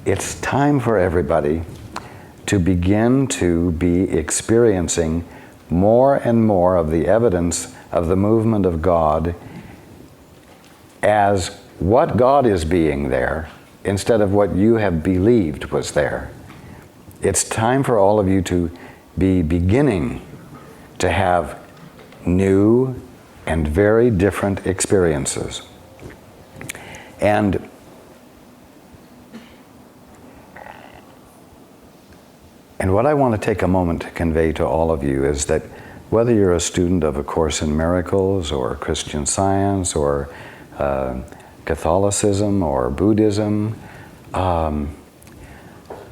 it's time for everybody to begin to be experiencing more and more of the evidence of the movement of God as what God is being there instead of what you have believed was there. It's time for all of you to be beginning to have new and very different experiences. And what I want to take a moment to convey to all of you is that whether you're a student of A Course in Miracles or Christian Science or Catholicism or Buddhism,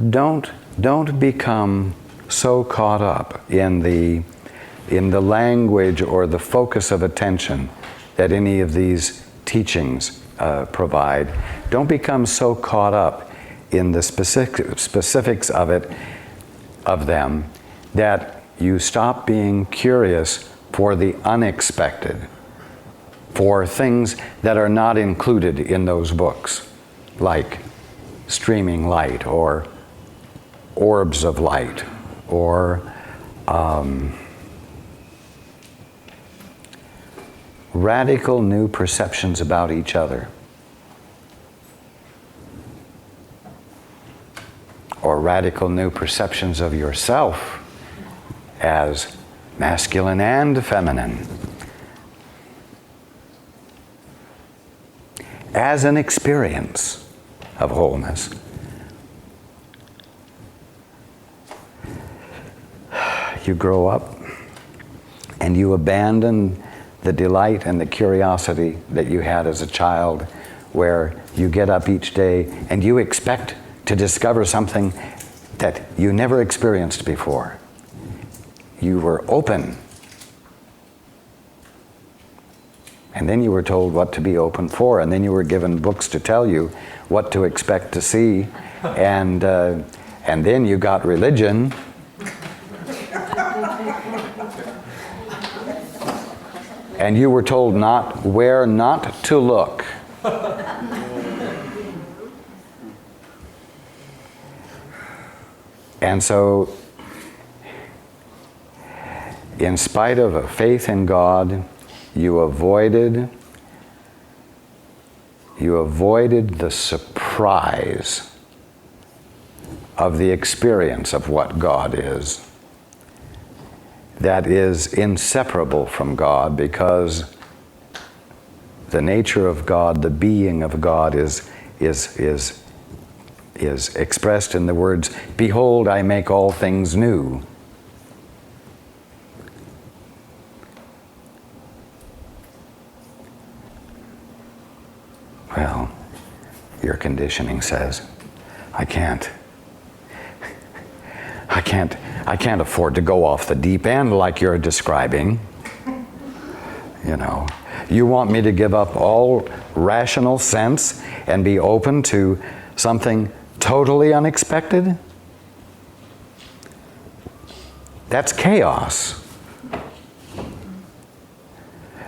don't become so caught up in the language or the focus of attention that any of these teachings provide. Don't become so caught up in the specifics of them that you stop being curious for the unexpected, for things that are not included in those books, like streaming light or orbs of light or radical new perceptions about each other, or radical new perceptions of yourself as masculine and feminine, as an experience of wholeness. You grow up and you abandon the delight and the curiosity that you had as a child, where you get up each day and you expect to discover something that you never experienced before. You were open. And then you were told what to be open for, and then you were given books to tell you what to expect to see, and then you got religion. And you were told where not to look. And so, in spite of a faith in God, you avoided the surprise of the experience of what God is. That is inseparable from God, because the nature of God, the being of God is expressed in the words, "Behold, I make all things new." Well, your conditioning says, I can't afford to go off the deep end like you're describing. You know, you want me to give up all rational sense and be open to something totally unexpected? That's chaos.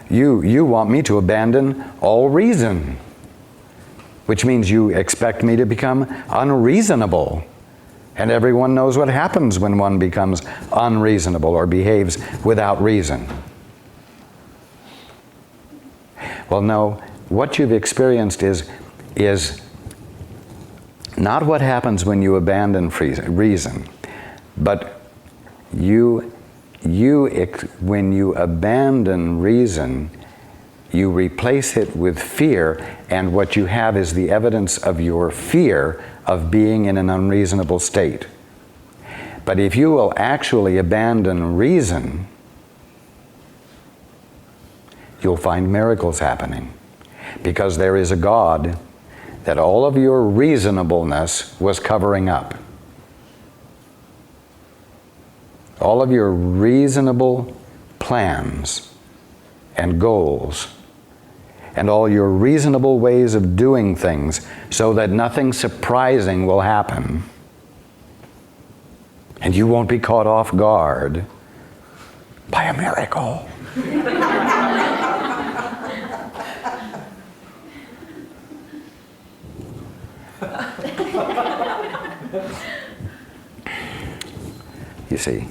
You want me to abandon all reason, which means you expect me to become unreasonable. And everyone knows what happens when one becomes unreasonable or behaves without reason. Well, no, what you've experienced is not what happens when you abandon reason, but when you abandon reason, you replace it with fear, and what you have is the evidence of your fear of being in an unreasonable state. But if you will actually abandon reason, you'll find miracles happening, because there is a God that all of your reasonableness was covering up. All of your reasonable plans and goals and all your reasonable ways of doing things so that nothing surprising will happen. And you won't be caught off guard by a miracle. You see,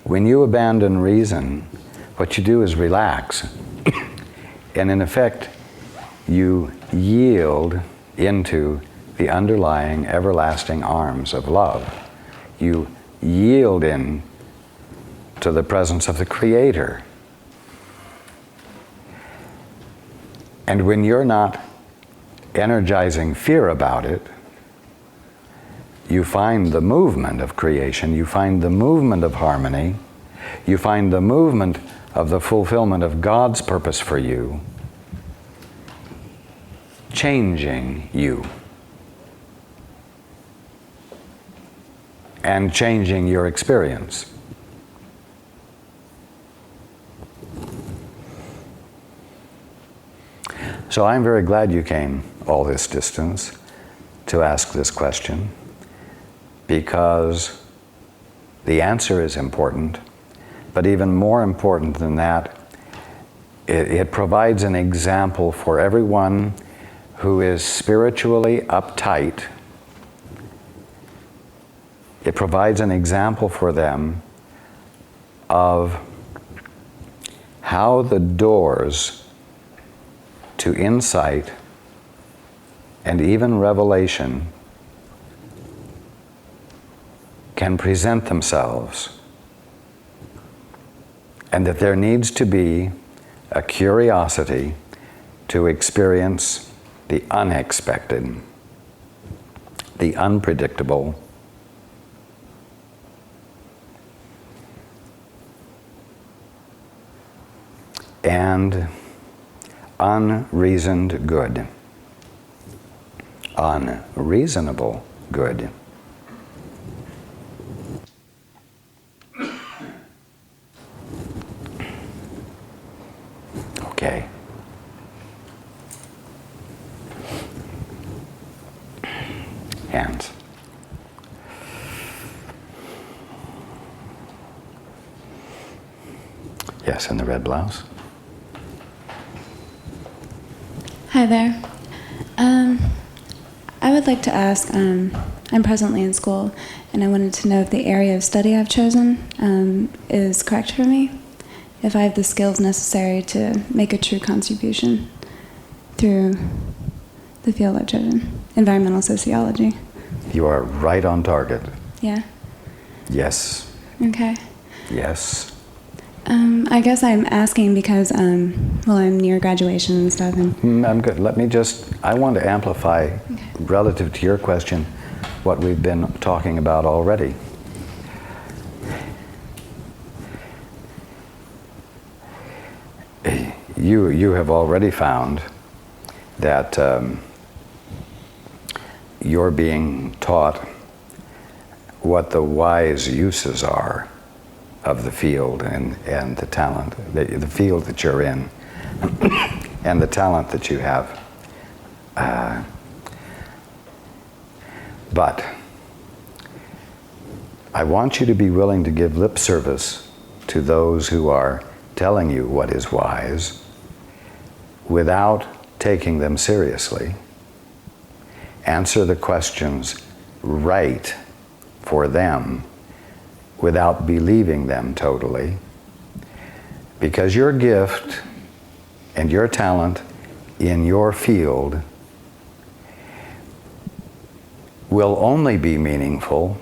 when you abandon reason, what you do is relax. And in effect, you yield into the underlying everlasting arms of love. You yield in to the presence of the Creator. And when you're not energizing fear about it, you find the movement of creation, you find the movement of harmony, you find the movement of the fulfillment of God's purpose for you, changing you and changing your experience. So I'm very glad you came all this distance to ask this question, because the answer is important, but even more important than that, it provides an example for everyone who is spiritually uptight. It provides an example for them of how the doors to insight and even revelation can present themselves, and that there needs to be a curiosity to experience the unexpected, the unpredictable, and unreasoned good, unreasonable good. Okay. Hands. Yes, in the red blouse. Hi there. I would like to ask, I'm presently in school, and I wanted to know if the area of study I've chosen is correct for me, if I have the skills necessary to make a true contribution through the field I've chosen, environmental sociology. You are right on target. Yeah? Yes. Okay. Yes. I guess I'm asking because, well, I'm near graduation and stuff. And I'm good. I want to amplify, relative to your question, what we've been talking about already. You have already found that you're being taught what the wise uses are of the field and the talent, the field that you're in, and the talent that you have. But I want you to be willing to give lip service to those who are telling you what is wise without taking them seriously. Answer the questions right for them without believing them totally, because your gift and your talent in your field will only be meaningful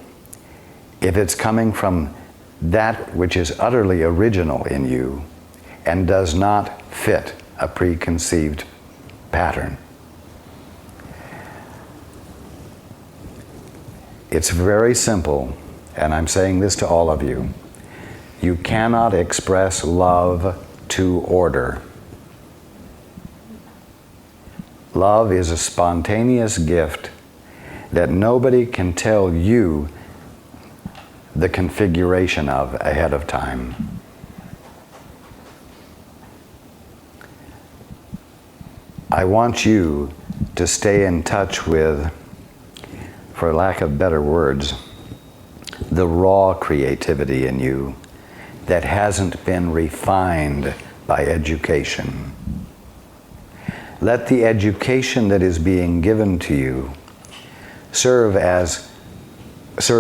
if it's coming from that which is utterly original in you and does not fit a preconceived pattern. It's very simple, and I'm saying this to all of you. You cannot express love to order. Love is a spontaneous gift that nobody can tell you the configuration of ahead of time. I want you to stay in touch with, for lack of better words, the raw creativity in you that hasn't been refined by education. Let the education that is being given to you serve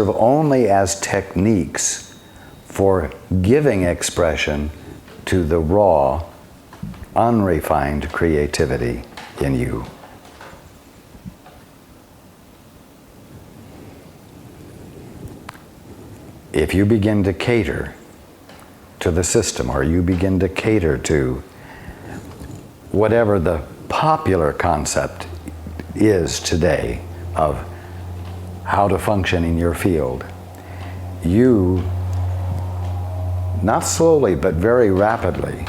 only as techniques for giving expression to the raw, unrefined creativity in you. If you begin to cater to the system, or you begin to cater to whatever the popular concept is today of how to function in your field, you, not slowly but very rapidly,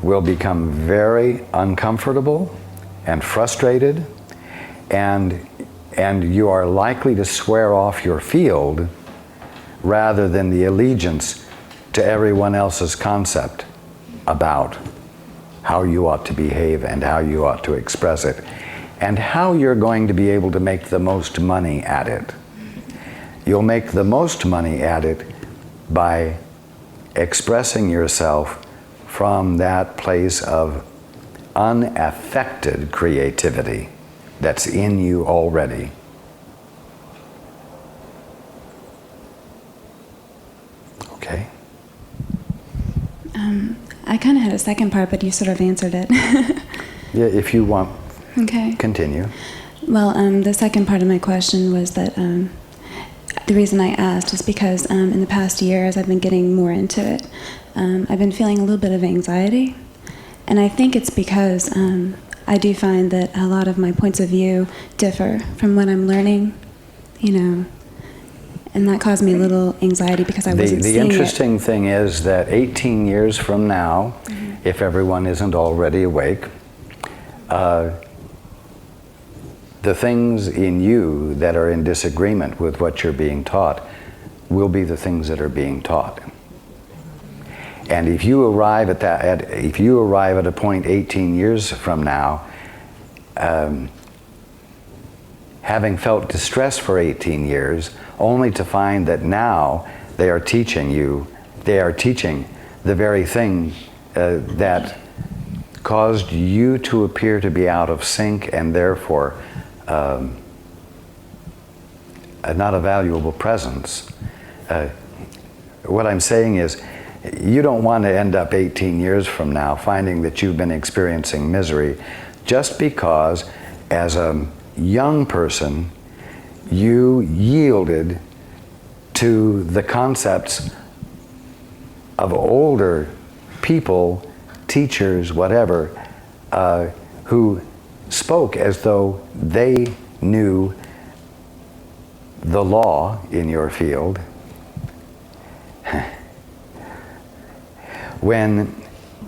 will become very uncomfortable and frustrated, and you are likely to swear off your field rather than the allegiance to everyone else's concept about how you ought to behave and how you ought to express it and how you're going to be able to make the most money at it. You'll make the most money at it by expressing yourself from that place of unaffected creativity that's in you already. Okay? I kind of had a second part, but you sort of answered it. Yeah, if you want, Okay. continue. Well, the second part of my question was that the reason I asked is because in the past year, as I've been getting more into it, I've been feeling a little bit of anxiety. And I think it's because I do find that a lot of my points of view differ from what I'm learning, and that caused me a little anxiety because I wasn't seeing it. The interesting thing is that 18 years from now, if everyone isn't already awake, the things in you that are in disagreement with what you're being taught will be the things that are being taught. And if you arrive at a point 18 years from now, having felt distress for 18 years, only to find that now they are teaching the very thing that caused you to appear to be out of sync and therefore not a valuable presence. What I'm saying is, you don't want to end up 18 years from now finding that you've been experiencing misery just because as a young person you yielded to the concepts of older people, teachers, whatever, who spoke as though they knew the law in your field. When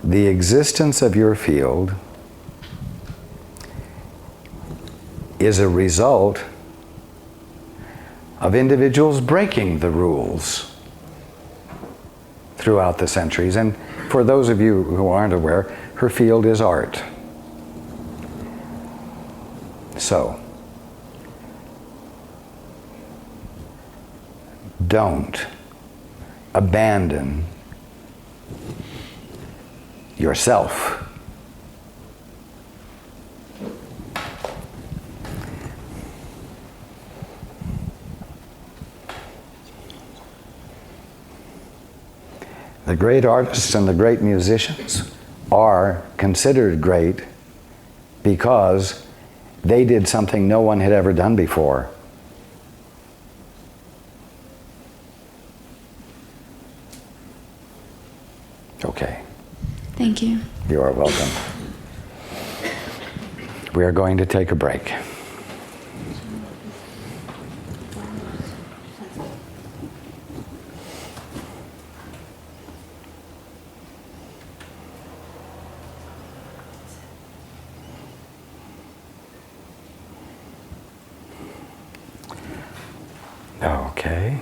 the existence of your field is a result of individuals breaking the rules throughout the centuries. And for those of you who aren't aware, her field is art. So, don't abandon yourself. The great artists and the great musicians are considered great because they did something no one had ever done before. Okay. Thank you. You are welcome. We are going to take a break. Okay.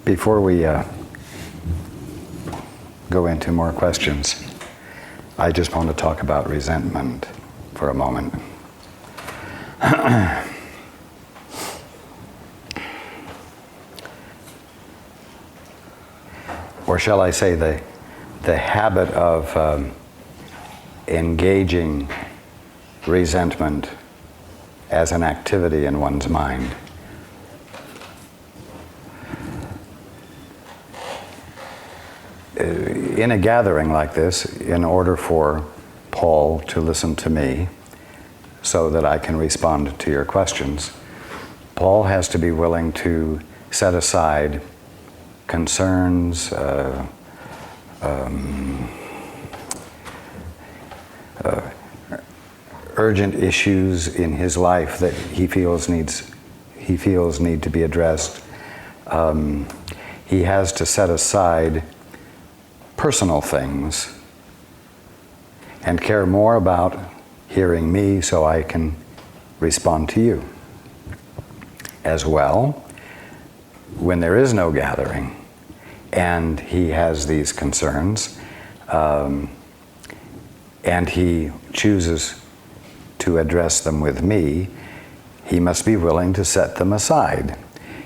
Before we go into more questions, I just want to talk about resentment for a moment. or shall I say the habit of engaging resentment as an activity in one's mind. In a gathering like this, in order for Paul to listen to me so that I can respond to your questions, Paul has to be willing to set aside concerns, urgent issues in his life that he feels need to be addressed. He has to set aside personal things and care more about hearing me so I can respond to you. As well, when there is no gathering and he has these concerns and he chooses to address them with me, he must be willing to set them aside.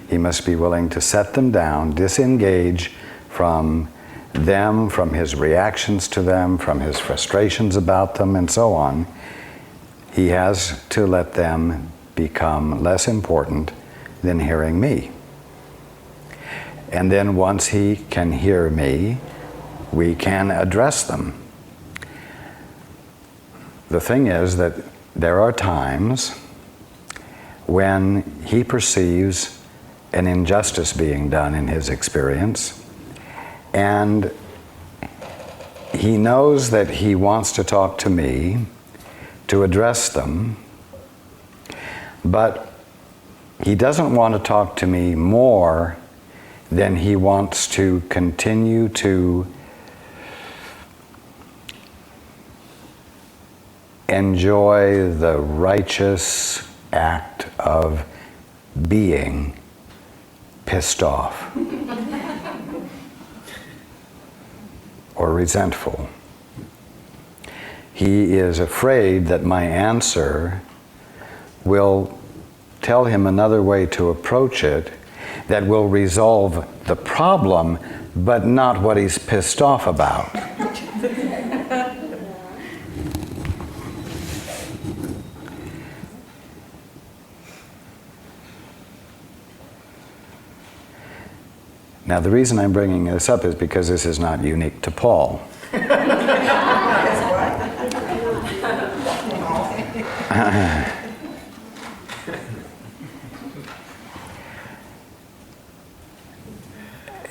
He must be willing to set them down, disengage from them, from his reactions to them, from his frustrations about them, and so on. He has to let them become less important than hearing me. And then once he can hear me, we can address them. The thing is that there are times when he perceives an injustice being done in his experience, and he knows that he wants to talk to me to address them, but he doesn't want to talk to me more than he wants to continue to enjoy the righteous act of being pissed off or resentful. He is afraid that my answer will tell him another way to approach it that will resolve the problem, but not what he's pissed off about. Now, the reason I'm bringing this up is because this is not unique to Paul.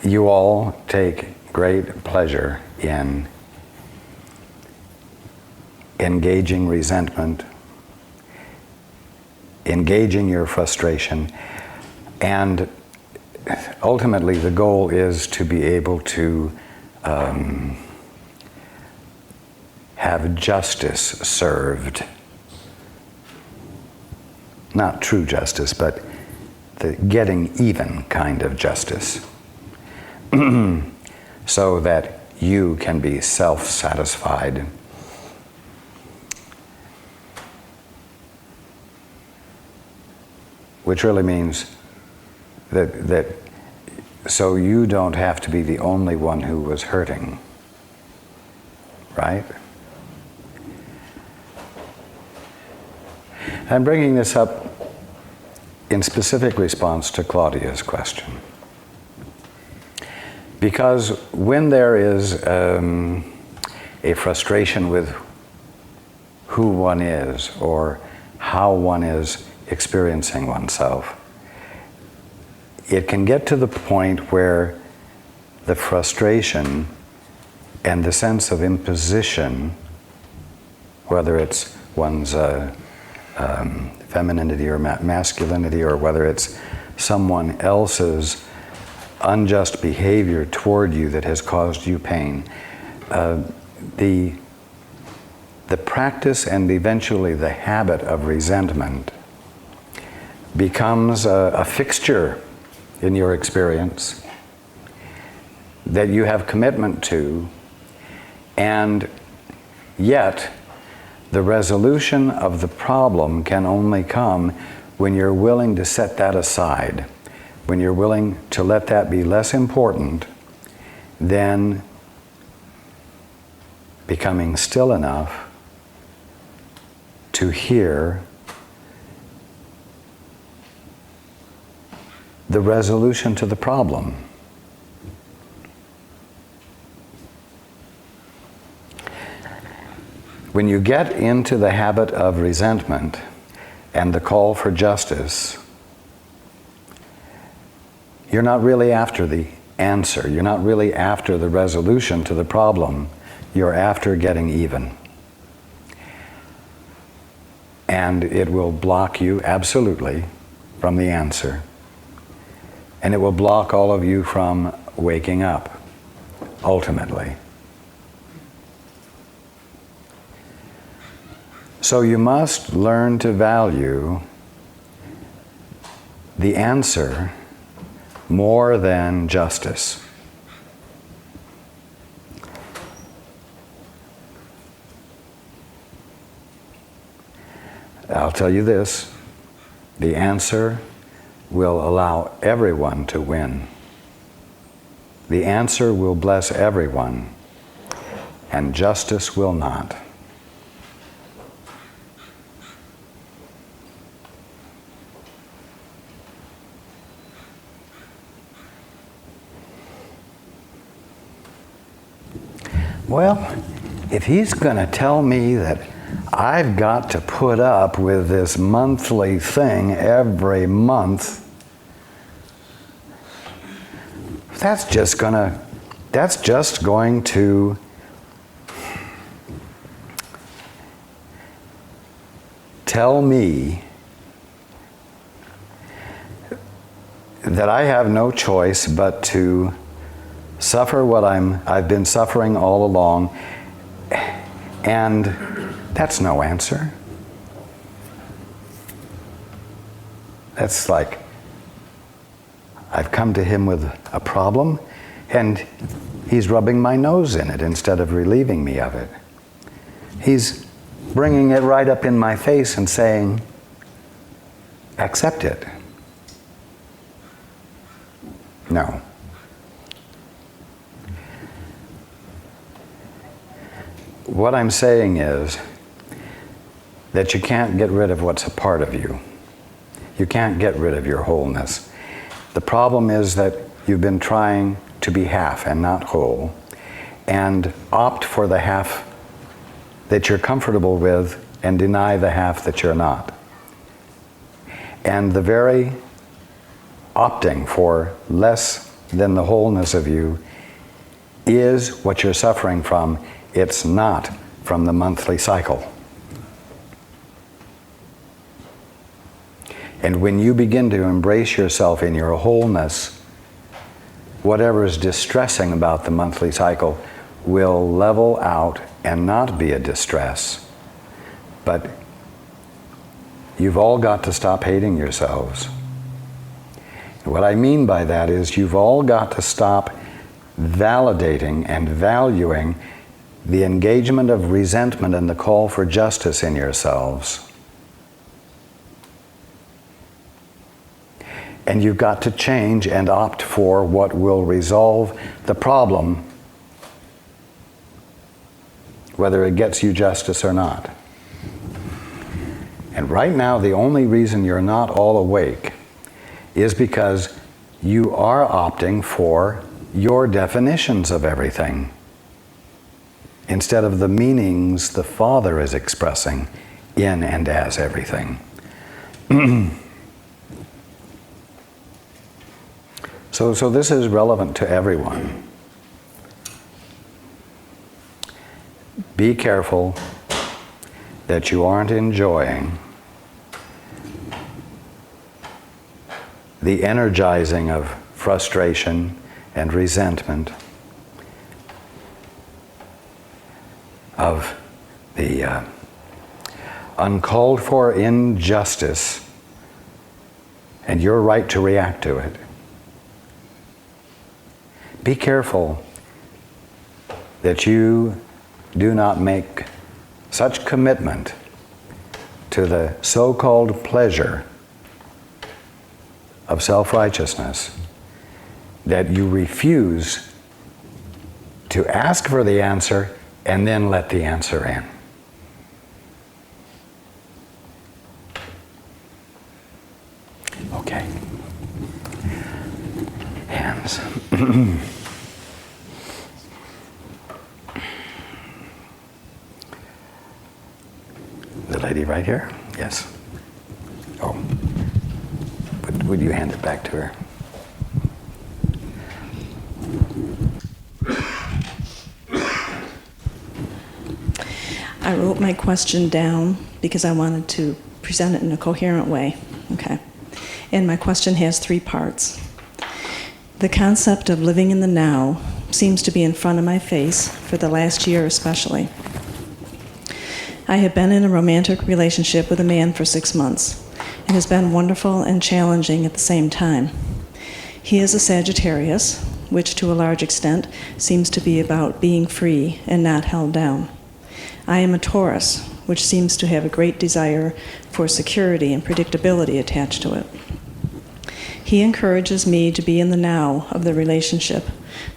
You all take great pleasure in engaging resentment, engaging your frustration, and ultimately the goal is to be able to have justice served. Not true justice, but the getting even kind of justice. So that you can be self-satisfied. Which really means that so you don't have to be the only one who was hurting, right? I'm bringing this up in specific response to Claudia's question. Because when there is a frustration with who one is or how one is experiencing oneself, it can get to the point where the frustration and the sense of imposition, whether it's one's femininity or masculinity, or whether it's someone else's unjust behavior toward you that has caused you pain, the practice and eventually the habit of resentment becomes a fixture in your experience that you have commitment to, and yet the resolution of the problem can only come when you're willing to set that aside, when you're willing to let that be less important then becoming still enough to hear the resolution to the problem. When you get into the habit of resentment and the call for justice, you're not really after the answer. You're not really after the resolution to the problem. You're after getting even. And it will block you absolutely from the answer. And it will block all of you from waking up, ultimately. So you must learn to value the answer more than justice. I'll tell you this, the answer will allow everyone to win. The answer will bless everyone, and justice will not. Well, if he's going to tell me that I've got to put up with this monthly thing every month, that's just going to tell me that I have no choice but to suffer what I've been suffering all along, and that's no answer. That's like I've come to him with a problem, and he's rubbing my nose in it instead of relieving me of it. He's bringing it right up in my face and saying, accept it. No. What I'm saying is that you can't get rid of what's a part of you. You can't get rid of your wholeness. The problem is that you've been trying to be half and not whole, and opt for the half that you're comfortable with and deny the half that you're not. And the very opting for less than the wholeness of you is what you're suffering from. It's not from the monthly cycle. And when you begin to embrace yourself in your wholeness, whatever is distressing about the monthly cycle will level out and not be a distress. But you've all got to stop hating yourselves. What I mean by that is you've all got to stop validating and valuing the engagement of resentment and the call for justice in yourselves. And you've got to change and opt for what will resolve the problem, whether it gets you justice or not. And right now, the only reason you're not all awake is because you are opting for your definitions of everything, instead of the meanings the Father is expressing in and as everything. So this is relevant to everyone. Be careful that you aren't enjoying the energizing of frustration and resentment, of the uncalled for injustice and your right to react to it. Be careful that you do not make such commitment to the so-called pleasure of self-righteousness that you refuse to ask for the answer and then let the answer in. Okay. Hands. The lady right here? Yes. Oh. Would you hand it back to her? I wrote my question down because I wanted to present it in a coherent way. Okay. And my question has 3 parts. The concept of living in the now seems to be in front of my face for the last year especially. I have been in a romantic relationship with a man for 6 months. It has been wonderful and challenging at the same time. He is a Sagittarius, which to a large extent seems to be about being free and not held down. I am a Taurus, which seems to have a great desire for security and predictability attached to it. He encourages me to be in the now of the relationship,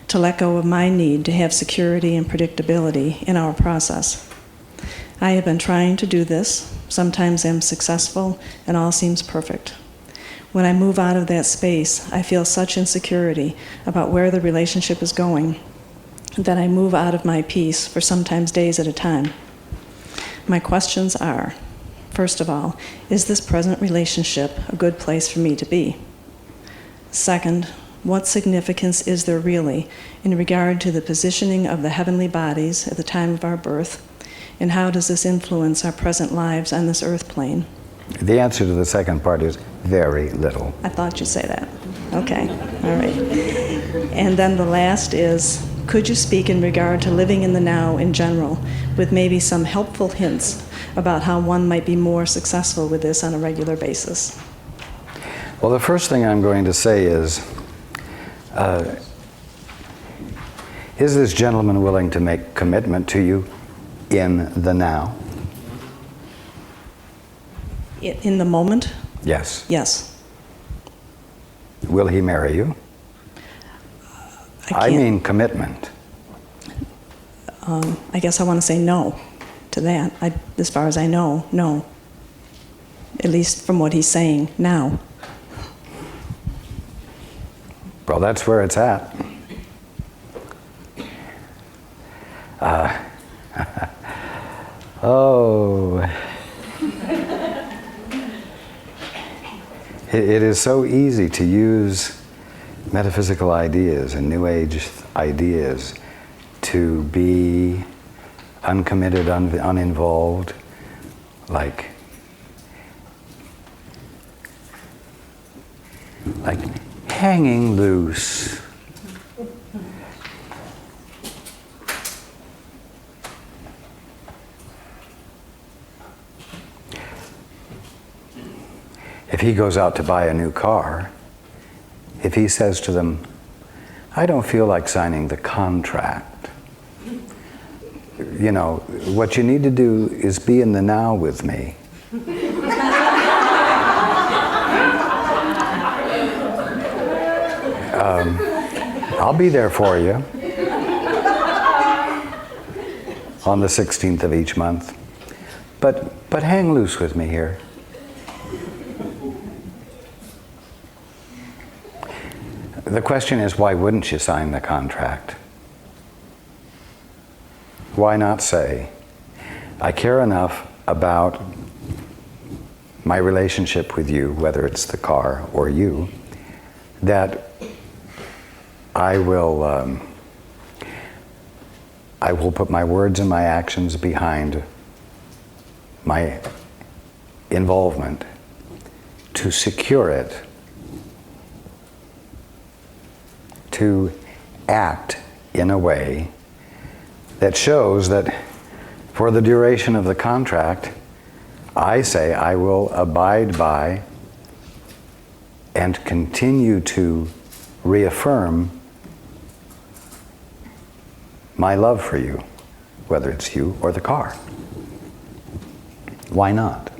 to let go of my need to have security and predictability in our process. I have been trying to do this, sometimes am successful, and all seems perfect. When I move out of that space, I feel such insecurity about where the relationship is going that I move out of my peace for sometimes days at a time. My questions are, first of all, is this present relationship a good place for me to be? Second, what significance is there really in regard to the positioning of the heavenly bodies at the time of our birth, and how does this influence our present lives on this earth plane? The answer to the second part is very little. I thought you'd say that. Okay, all right. And then the last is, could you speak in regard to living in the now in general, with maybe some helpful hints about how one might be more successful with this on a regular basis? Well, the first thing I'm going to say is this gentleman willing to make commitment to you in the now? In the moment? Yes. Yes. Will he marry you? I mean commitment. I guess I want to say no to that. As far as I know, no. At least from what he's saying now. Well, that's where it's at. Oh. It is so easy to use metaphysical ideas and New Age ideas to be uncommitted, uninvolved, like hanging loose. If he goes out to buy a new car, if he says to them, I don't feel like signing the contract. You know, what you need to do is be in the now with me. I'll be there for you on the 16th of each month. But hang loose with me here. The question is, why wouldn't you sign the contract? Why not say, I care enough about my relationship with you, whether it's the car or you, that I will put my words and my actions behind my involvement to secure it, to act in a way that shows that for the duration of the contract, I say I will abide by and continue to reaffirm my love for you, whether it's you or the car. Why not?